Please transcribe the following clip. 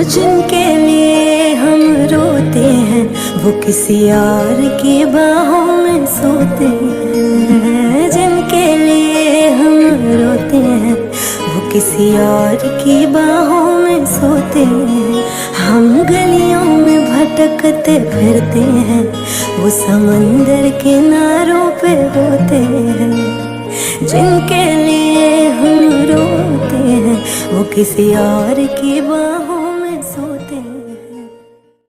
जिनके लिए हम रोते हैं वो किसी और की बाहों में सोते हैं। जिनके लिए हम रोते हैं वो किसी और की बाहों में सोते हैं। हम गलियों में भटकते फिरते हैं, वो समंदर किनारों पे होते हैं। जिनके लिए हम रोते हैं वो किसी और की